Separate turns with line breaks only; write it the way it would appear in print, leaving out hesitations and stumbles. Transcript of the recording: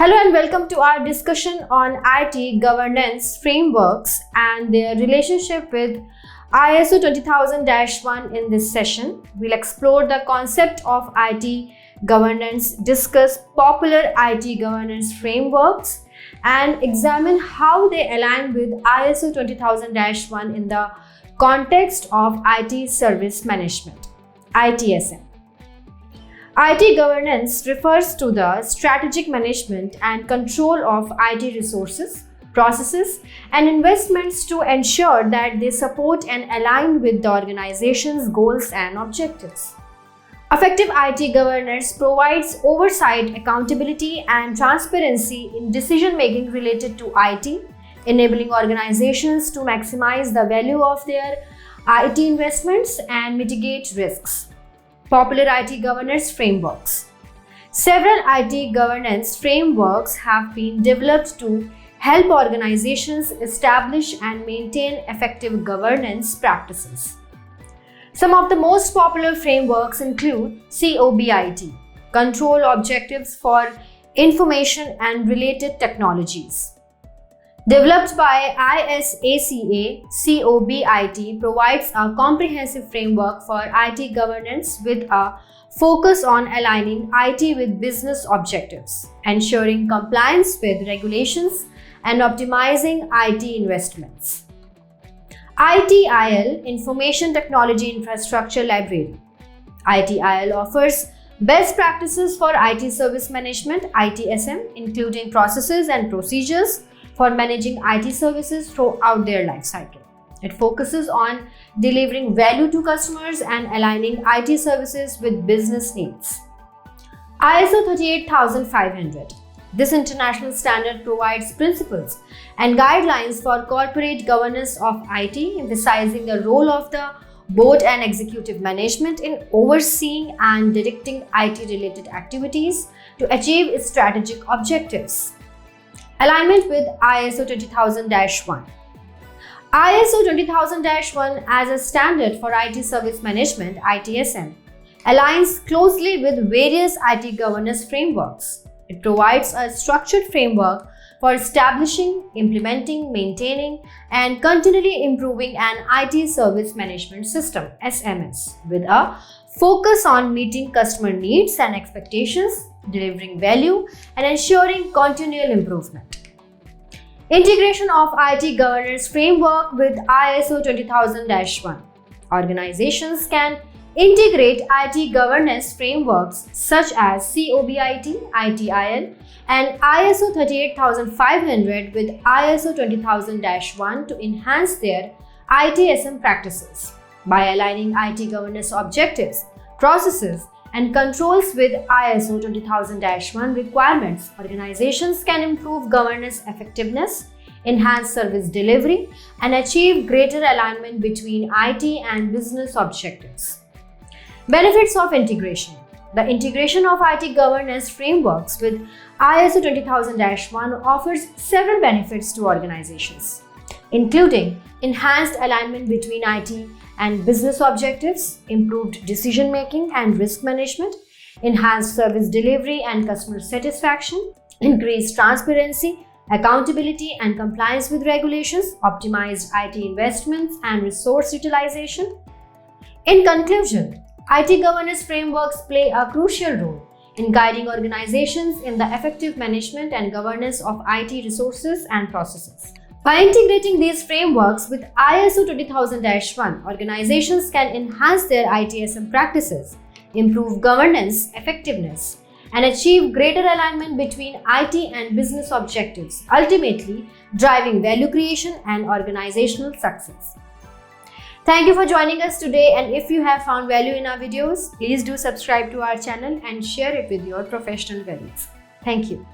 Hello and welcome to our discussion on IT governance frameworks and their relationship with ISO 20000-1. In this session, we'll explore the concept of IT governance, discuss popular IT governance frameworks, and examine how they align with ISO 20000-1 in the context of IT service management, ITSM. IT governance refers to the strategic management and control of IT resources, processes, and investments to ensure that they support and align with the organization's goals and objectives. Effective IT governance provides oversight, accountability, and transparency in decision-making related to IT, enabling organizations to maximize the value of their IT investments and mitigate risks. Popular IT governance frameworks. Several IT governance frameworks have been developed to help organizations establish and maintain effective governance practices. Some of the most popular frameworks include COBIT, Control Objectives for Information and Related Technologies. Developed by ISACA, COBIT provides a comprehensive framework for IT governance with a focus on aligning IT with business objectives, ensuring compliance with regulations, and optimizing IT investments. ITIL, Information Technology Infrastructure Library. ITIL offers best practices for IT service management, ITSM, including processes and procedures for managing IT services throughout their life cycle. It focuses on delivering value to customers and aligning IT services with business needs. ISO 38500. This international standard provides principles and guidelines for corporate governance of IT, emphasizing the role of the board and executive management in overseeing and directing IT-related activities to achieve its strategic objectives. Alignment with ISO 20000-1. ISO 20000-1 as a standard for IT service management, ITSM, aligns closely with various IT governance frameworks. It provides a structured framework for establishing, implementing, maintaining, and continually improving an IT service management system, SMS, with a focus on meeting customer needs and expectations, delivering value, and ensuring continual improvement. Integration of IT governance framework with ISO 20000-1. Organizations can integrate IT governance frameworks such as COBIT, ITIL, and ISO 38500 with ISO 20000-1 to enhance their ITSM practices. By aligning IT governance objectives, processes, and controls with ISO 20000-1 requirements, organizations can improve governance effectiveness, enhance service delivery, and achieve greater alignment between IT and business objectives. Benefits of integration. The integration of IT governance frameworks with ISO 20000-1 offers several benefits to organizations, including enhanced alignment between IT and business objectives, improved decision-making and risk management, enhanced service delivery and customer satisfaction, increased transparency, accountability and compliance with regulations, optimized IT investments and resource utilization. In conclusion, IT governance frameworks play a crucial role in guiding organizations in the effective management and governance of IT resources and processes. By integrating these frameworks with ISO 20000-1, organizations can enhance their ITSM practices, improve governance effectiveness, and achieve greater alignment between IT and business objectives, ultimately driving value creation and organizational success. Thank you for joining us today, and if you have found value in our videos, please do subscribe to our channel and share it with your professional colleagues. Thank you.